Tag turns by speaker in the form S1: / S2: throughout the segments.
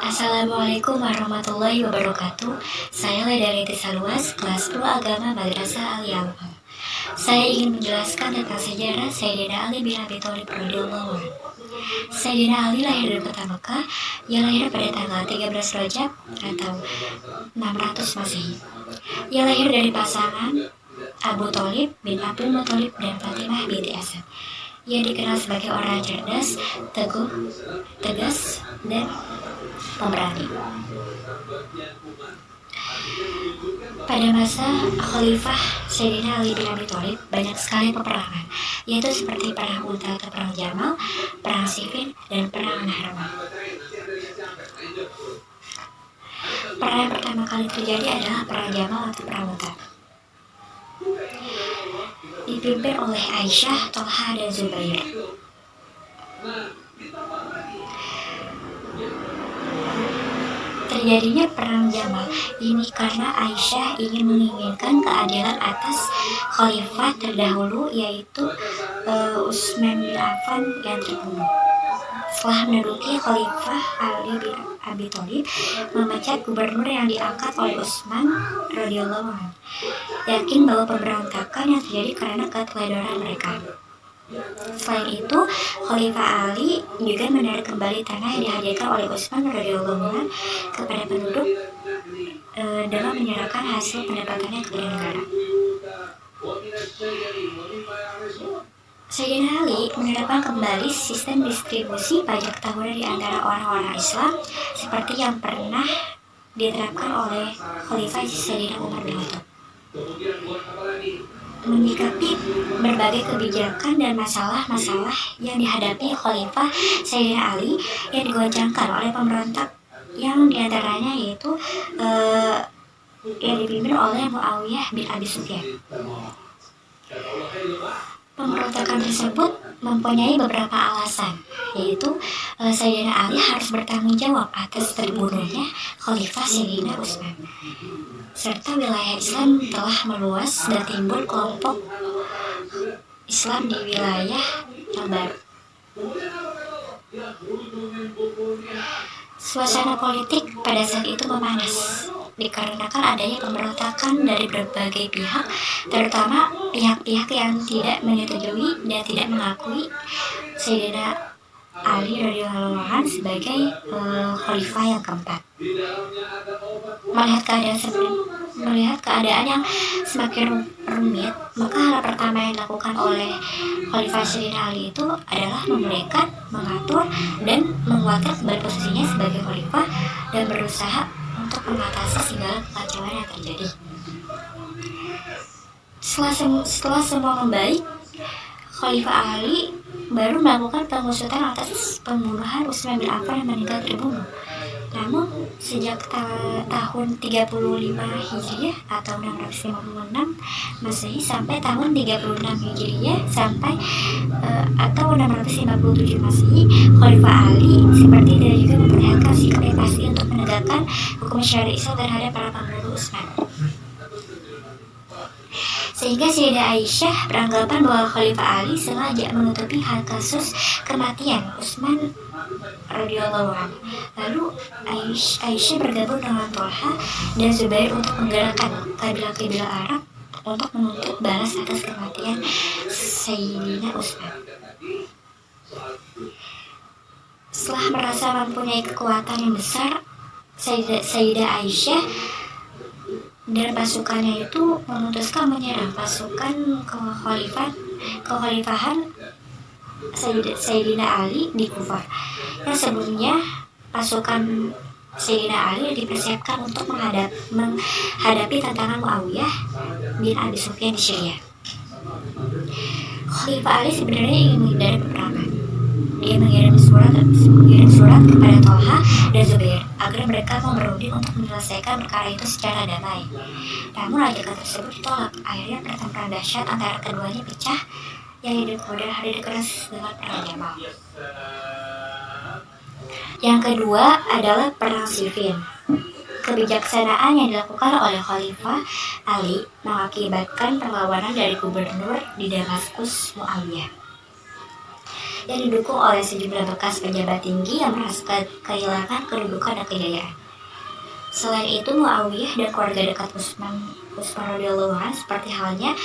S1: Assalamualaikum warahmatullahi wabarakatuh. Saya Leda Letisa Luas, kelas 2 Agama Madrasah Al-Yalfa. Saya ingin menjelaskan tentang sejarah Sayyidina Ali bin Abi Thalib radhiyallahu anhu. Sayyidina Ali lahir di kota Mekah, yang lahir pada tanggal 13 Rajab atau 600 Masehi. Ia lahir dari pasangan Abu Thalib bin Abdul Muthalib dan Fatimah binti Asad. Ia dikenal sebagai orang cerdas, teguh, tegas, dan pemberani. Pada masa Khalifah Sayyidina Ali bin Abi Thalib banyak sekali peperangan, yaitu seperti perang Unta atau perang Jamal, perang Siffin, dan perang Nahrawan. Perang yang pertama kali terjadi adalah perang Jamal atau perang Unta, dipimpin oleh Aisyah, Tolha, dan Zubair. Terjadinya perang Jamal ini karena Aisyah ingin menginginkan keadilan atas khalifah terdahulu, yaitu Utsman bin Affan yang terbunuh. Setelah menduduki Khalifah, Ali bin Abi Thalib memecat gubernur yang diangkat oleh Utsman radhiyallahu anhu, yakin bahwa pemberontakan yang terjadi karena keteledoran mereka. Selain itu, Khalifah Ali juga menarik kembali tanah yang dihadirkan oleh Utsman radhiyallahu anhu kepada penduduk dalam menyerahkan hasil pendapatannya kepada negara. Sayyidina Ali menerapkan kembali sistem distribusi pajak tahunan di antara orang-orang Islam seperti yang pernah diterapkan oleh Khalifah Sayyidina Umar bin Khattab. Menyikapi berbagai kebijakan dan masalah-masalah yang dihadapi Khalifah Sayyidina Ali yang digoncangkan oleh pemberontak yang diantaranya yaitu yang dipimpin oleh Muawiyah bin Abi Sufyan. Pemberontakan tersebut mempunyai beberapa alasan, yaitu Sayyidina Ali harus bertanggung jawab atas terbunuhnya Khalifah Sayyidina Utsman, serta wilayah Islam telah meluas dan timbul kelompok Islam di wilayah yang baru. Suasana politik pada saat itu memanas dikarenakan adanya pemberontakan dari berbagai pihak, terutama pihak-pihak yang tidak menyetujui dan tidak mengakui Sayyidina Ali radhiyallahu anhu sebagai khalifah yang keempat. Melihat keadaan yang semakin rumit, maka hal pertama yang dilakukan oleh Khalifah Sayyidina Ali itu adalah memulihkan, mengatur, dan menguatkan kembali posisinya sebagai khalifah dan berusaha untuk mengatasi segala kekacauan yang terjadi. Setelah semua membaik, Khalifah Ali baru melakukan pengusutan atas pembunuhan Utsman bin Affan yang meninggal terbunuh. Namun sejak tahun 35 Hijriah atau 656 Masehi sampai tahun 36 Hijriah sampai atau 657 Masehi, Khalifah Ali seperti dia juga memperlihatkan sikap yang pasti untuk menegakkan hukum syariat Islam terhadap para pembunuh Utsman. Sehingga Sayyidah Aisyah beranggapan bahwa Khalifah Ali sengaja menutupi hal kasus kematian Utsman radhiyallahu anhu. Lalu Aisyah bergabung dengan Tolha dan Zubair untuk menggerakkan kabilah-kabilah Arab untuk menuntut balas atas kematian Sayyidina Utsman. Setelah merasa mempunyai kekuatan yang besar, Sayyidah Aisyah dan pasukannya itu memutuskan menyerang pasukan kekhalifahan Sayyidina Ali di Kufah. Yang sebelumnya pasukan Sayyidina Ali dipersiapkan untuk menghadapi tantangan Muawiyah bin Abi Sufyan di Syria. Khalifah Ali sebenarnya ingin menghindari peperangan. Dia mengirim surat kepada Tolha dan Zubair agar mereka mau berunding untuk menyelesaikan perkara itu secara damai. Namun ajakan tersebut ditolak. Akhirnya pertempuran dahsyat antara keduanya pecah, yang kemudian hari dikeras dengan perang Jamal. Yang kedua adalah perang Siffin. Kebijaksanaan yang dilakukan oleh Khalifah Ali mengakibatkan perlawanan dari gubernur di Damaskus, Muawiyah. yang didukung oleh sejumlah bekas pejabat tinggi yang merasa kehilangan kedudukan dan kejayaan. Selain itu, Muawiyah dan keluarga dekat Utsman radhiyallahu anhu seperti halnya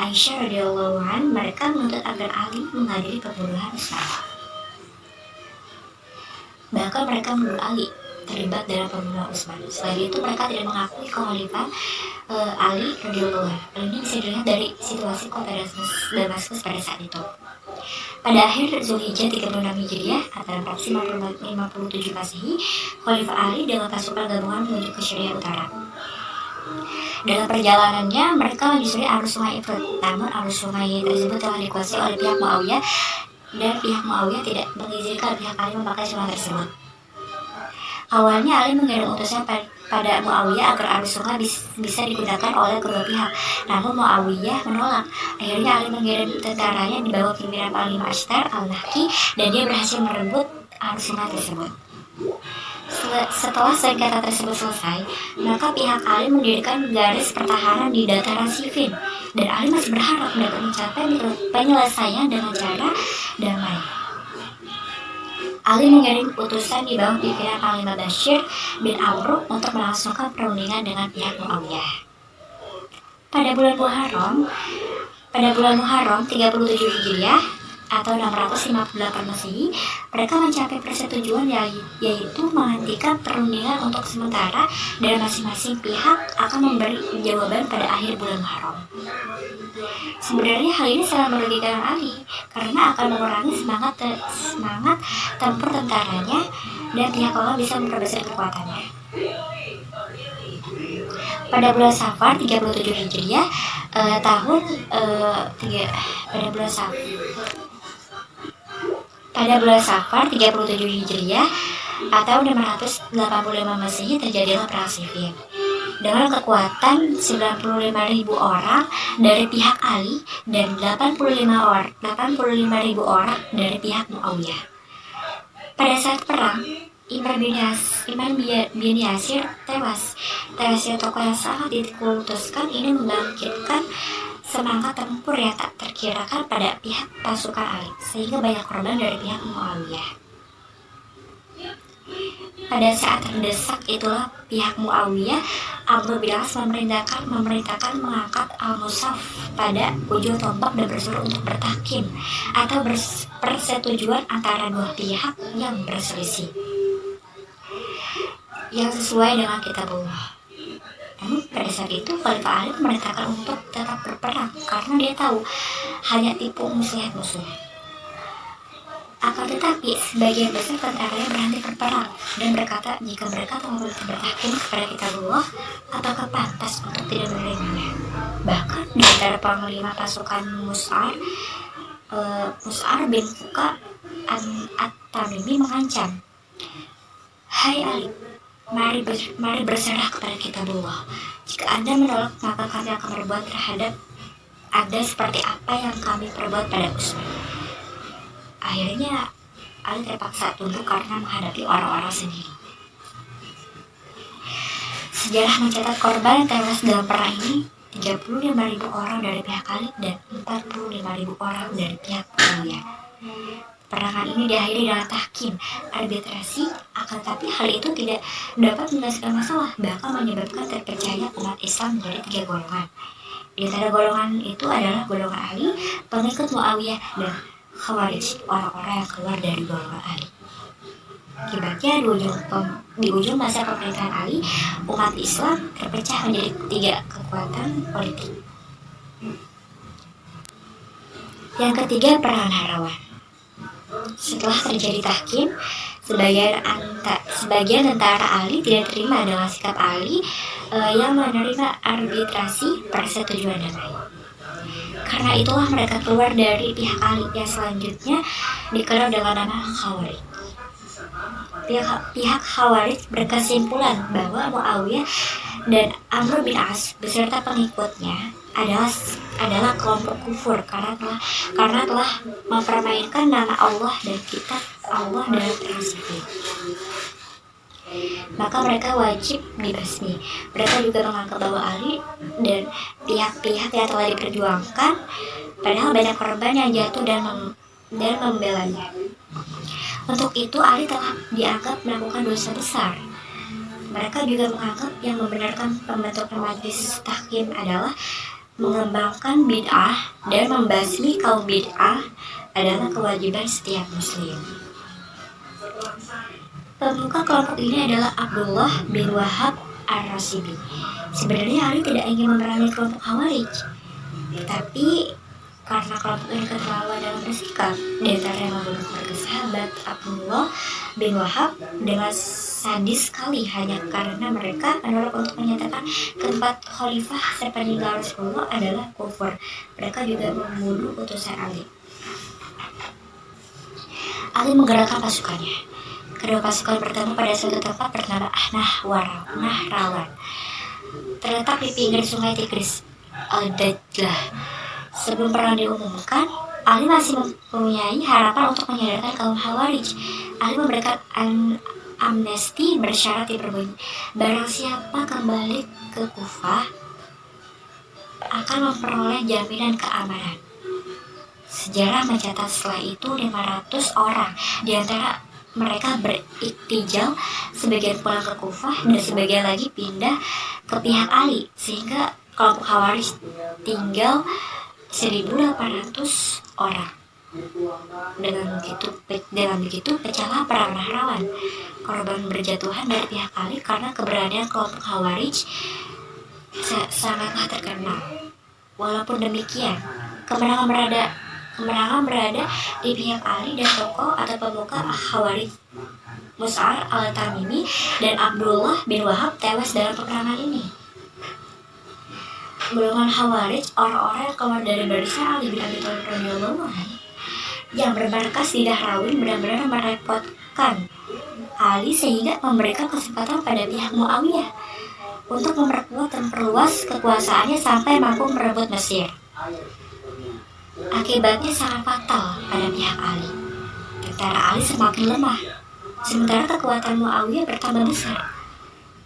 S1: Aisyah radhiyallahu anha, mereka menuntut agar Ali menghadiri pembunuhan Utsman. Bahkan mereka menuduh Ali terlibat dalam pembunuhan Utsman. Selain itu, mereka tidak mengakui kekhalifahan Ali radhiyallahu anhu. Hal ini bisa dilihat dari situasi kota Damaskus pada saat itu. Pada akhir Zulhijjah 36 Hijriah atau aproksi 57 Masehi, Khalifah Ali dengan pasukan gabungan menuju ke Syria Utara. Dalam perjalanannya, mereka menyusuri arus sungai Ifrit. Namun arus sungai tersebut telah dikuasai oleh pihak Muawiyah dan pihak Muawiyah tidak mengizinkan pihak Ali memakai sungai tersebut. Awalnya Ali mengirim utusan pada Muawiyah agar arus sungai bisa digunakan oleh kedua pihak. Namun Muawiyah menolak. Akhirnya Ali mengirim tentaranya di bawah pimpinan Panglima Ashtar al-Nahki dan dia berhasil merebut arus sungai tersebut. Setelah sengketa tersebut selesai, maka pihak Ali mendirikan garis pertahanan di dataran Siffin, dan Ali masih berharap dapat mencapai penyelesaian dengan cara damai. Ali mengirim utusan di bawah pimpinan Panglima Bashir bin Amr untuk melangsungkan perundingan dengan pihak Muawiyah. Pada bulan Muharram 37 Hijriah atau 658 Masehi, mereka mencapai persetujuan yaitu menghentikan perundingan untuk sementara dan masing-masing pihak akan memberi jawaban pada akhir bulan Muharram. Sebenarnya hal ini sangat merugikan Ali karena akan mengurangi semangat tempur tentaranya dan pihak lawan bisa memperbesar kekuatannya. Pada bulan Safar 37 Hijriah pada bulan Safar 37 Hijriah atau 685 Masehi terjadilah perang Siffin. Dengan kekuatan 95.000 orang dari pihak Ali dan 85.000 orang dari pihak Muawiyah. Pada saat perang, Imam bin Yasir tewas. Tewasnya tokoh yang sangat dikultuskan ini membangkitkan semangat tempur yang tak terkirakan pada pihak pasukan Ali, sehingga banyak korban dari pihak Muawiyah. Pada saat terdesak itulah pihak Muawiyah, Amr bin As memerintahkan mengangkat al-Musaf pada ujung tombak dan bersuruh untuk bertahkim atau persetujuan antara dua pihak yang berselisih yang sesuai dengan kitabullah. Namun pada saat itu Khalifah Ali memerintahkan untuk tetap berperang karena dia tahu hanya tipu muslihat musuh. Akan tetapi sebagian besar tentaranya berhenti berperang dan berkata jika mereka telah bertahkim kepada kitabullah, apakah pantas untuk tidak menerimanya. Bahkan di antara panglima pasukan Mus'ar bin Fuka At-Tamimi mengancam, "Hai Ali, mari berserah kepada kitabullah. Jika Anda menolak, maka kami akan berbuat terhadap Anda seperti apa yang kami perbuat pada Utsman." Akhirnya Ali terpaksa tunduk karena menghadapi orang-orang sendiri. Sejarah mencatat korban yang tewas dalam perang ini 35.000 orang dari pihak Ali dan 45.000 orang dari pihak Muawiyah. Perangan ini diakhiri dengan tahkim, arbitrasi, akan tapi hal itu tidak dapat menyelesaikan masalah, bahkan menyebabkan terpecahnya umat Islam menjadi 3 golongan. Di antara golongan itu adalah golongan Ali, pengikut Muawiyah, dan Khawarij, orang-orang yang keluar dari golongan Ali. Akibatnya di ujung masa pemerintahan Ali, umat Islam terpecah menjadi 3 kekuatan politik. Yang ketiga, perang Nahrawan. Setelah terjadi tahkim, sebagian tentara Ali tidak terima dengan sikap Ali yang menerima arbitrasi persetujuan damai. Karena itulah mereka keluar dari pihak Ali yang selanjutnya dikenal dengan nama Khawarij. Pihak Khawarij berkesimpulan bahwa Muawiyah dan Amr bin As beserta pengikutnya adalah kelompok kufur karena telah mempermainkan nama Allah dan kitab Allah dalam perang Siffin. Maka mereka wajib dibasmi. Mereka juga menganggap bahwa Ali dan pihak-pihak yang telah diperjuangkan, padahal banyak korban yang jatuh dan dan membelanya. Untuk itu Ali telah dianggap melakukan dosa besar. Mereka juga menganggap yang membenarkan pembentukan majelis tahkim adalah mengembangkan bid'ah dan membasmi kaum bid'ah adalah kewajiban setiap muslim. Pemuka kelompok ini adalah Abdullah bin Wahab Ar-Rasibi. Sebenarnya Ali tidak ingin memerangi kelompok Khawarij, tapi karena kelompok ini keterlaluan dalam bersikap, di antaranya membunuh keluarga sahabat Abdullah bin Wahab dengan sadis sekali hanya karena mereka menolak untuk menyatakan keempat khalifah sepeninggal Rasulullah adalah kufur. Mereka juga membunuh utusan Ali. Ali menggerakkan pasukannya. Kedua pasukan bertemu pada suatu tempat bernama Nahrawan, terletak di pinggir sungai Tigris, Al-Dajlah. Sebelum perang diumumkan, Ali masih mempunyai harapan untuk menyadarkan kaum Khawarij. Ali memberikan amnesti bersyarat berbunyi, barang siapa kembali ke Kufah akan memperoleh jaminan keamanan. Sejarah mencatat setelah itu 500 orang di antara mereka beriktijal, sebagian pulang ke Kufah dan sebagian lagi pindah ke pihak Ali, sehingga kelompok Khawarij tinggal 1.800 orang. Dengan begitu pecahlah perang Nahrawan. Korban berjatuhan dari pihak Ali karena keberanian kelompok Khawarij sangatlah terkenal. Walaupun demikian, kemenangan berada di pihak Ali dan tokoh atau pemuka Khawarij Mus'ab al-Tamimi dan Abdullah bin Wahab tewas dalam peperangan ini. Golongan Khawarij, orang-orang yang keluar dari barisan Ali bin Abi Thalib radhiyallahu anhu yang bermarkas di Nahrawan, benar-benar merepotkan Ali sehingga memberikan kesempatan pada pihak Muawiyah untuk memperkuat dan perluas kekuasaannya sampai mampu merebut Mesir. Akibatnya sangat fatal pada pihak Ali. Tentara Ali semakin lemah, sementara kekuatan Muawiyah bertambah besar.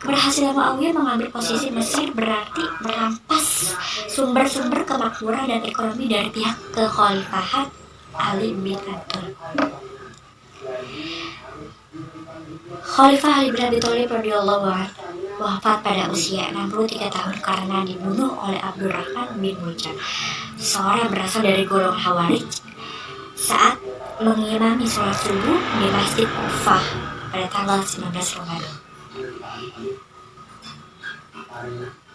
S1: Keberhasilan Muawiyah mengambil posisi Mesir berarti merampas sumber-sumber kemakmuran dan ekonomi dari pihak kekhalifahan Ali bin Abi Thalib. Khalifah Ali bin Abi Thalib radhiyallahu anhu wafat pada usia 63 tahun karena dibunuh oleh Abdurrahman bin Muljam, seorang berasal dari golongan Khawarij, saat mengimami sholat subuh di Masjid Kufah pada tanggal 19 Ramadan.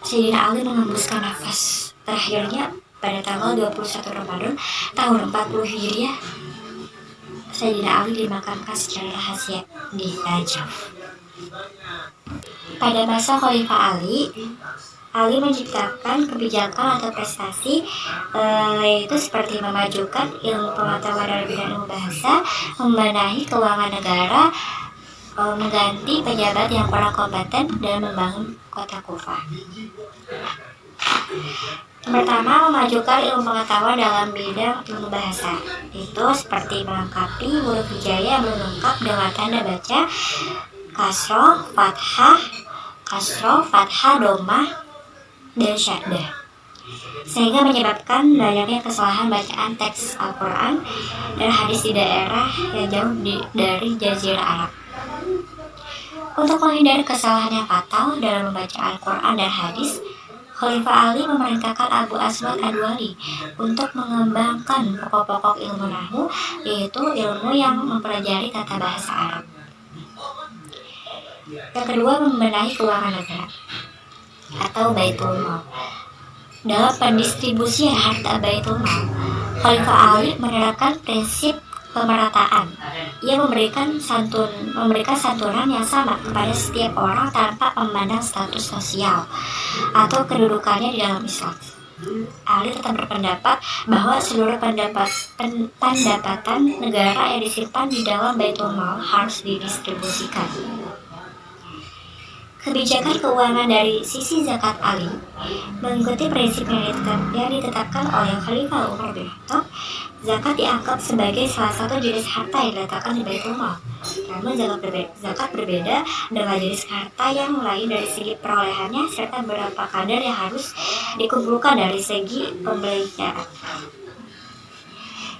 S1: Sayyidina Ali mengembuskan nafas terakhirnya pada tanggal 21 Ramadan tahun 40 Hijriah. Sayyidina Ali dimakamkan secara rahasia di Najaf. Pada masa Khalifah Ali menciptakan kebijakan atau prestasi, yaitu seperti memajukan ilmu pengetahuan dalam bidang ilmu bahasa, membenahi keuangan negara, mengganti pejabat yang kurang kompeten, dan membangun kota Kufah. Pertama, memajukan ilmu pengetahuan dalam bidang ilmu bahasa, itu seperti melengkapi huruf hijaya belum lengkap dengan tanda baca kasroh, fathah, domah, dan syaddah, sehingga menyebabkan banyaknya kesalahan bacaan teks Al-Quran dan hadis di daerah yang jauh dari Jazirah Arab. Untuk menghindari kesalahan yang fatal dalam membaca Al-Quran dan hadis, Khalifah Ali memerintahkan Abu Aswad Ad-Duali untuk mengembangkan pokok-pokok ilmu nahwu, yaitu ilmu yang mempelajari tata bahasa Arab. Yang kedua, membenahi keuangan negara atau Baitul Mal. Dalam pendistribusian harta Baitul Mal, Khalifah Ali menerapkan prinsip pemerataan. Ia memberikan santunan yang sama kepada setiap orang tanpa memandang status sosial atau kedudukannya di dalam Islam. Ali tetap berpendapat bahwa seluruh pendapatan negara yang disimpan di dalam Baitul Mal harus didistribusikan. Kebijakan keuangan dari sisi zakat Ali mengikuti prinsip yang ditetapkan oleh Khalifah Umar bin Khattab. Zakat dianggap sebagai salah satu jenis harta yang diletakkan di Baitul Mal. Namun zakat berbeda dengan jenis harta yang lain dari segi perolehannya serta berapa kadar yang harus dikumpulkan dari segi pembelanjaan.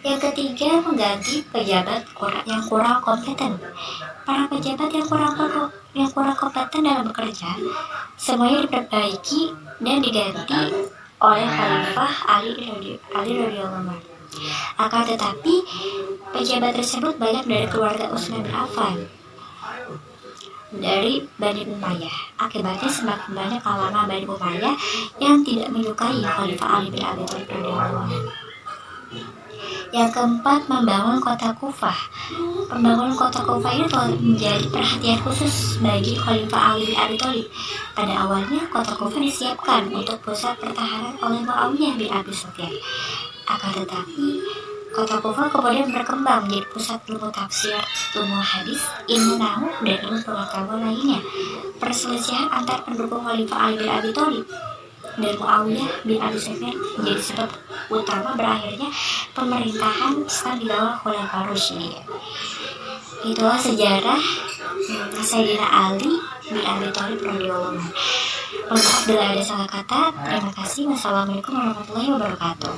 S1: Yang ketiga, mengganti pejabat yang kurang kompeten. Para pejabat yang kurang kompeten dalam bekerja, semuanya diperbaiki dan diganti oleh Khalifah Ali radhiyallahu anhu. Akan tetapi, pejabat tersebut banyak dari keluarga Utsman bin Affan dari Bani Umayyah. Akibatnya semakin banyak kalangan Bani Umayyah yang tidak menyukai Khalifah Ali bin Abi Thalib radhiyallahu anhu. Yang keempat, membangun kota Kufah. Pembangunan kota Kufah ini telah menjadi perhatian khusus bagi Khalifah Ali bin Abi Thalib. Pada awalnya, kota Kufah disiapkan untuk pusat pertahanan oleh Muawiyah bin Abi Sufyan. Akan tetapi, kota Kufah kemudian berkembang menjadi pusat ilmu tafsir, ilmu hadis, ilmu nahwu, dan ilmu pengetahuan lainnya. Perselisihan antar pendukung Khalifah Ali bin Abi Thalib dan Muawiyah bin Abi Sufyan menjadi sebab utama berakhirnya pemerintahan Islam di bawah Khulafaur Rasyidin. Itulah sejarah Sayyidina Ali bin Abi Thalib radhiyallahu anhu. Maaf bila ada salah kata. Terima kasih. Wassalamualaikum warahmatullahi wabarakatuh.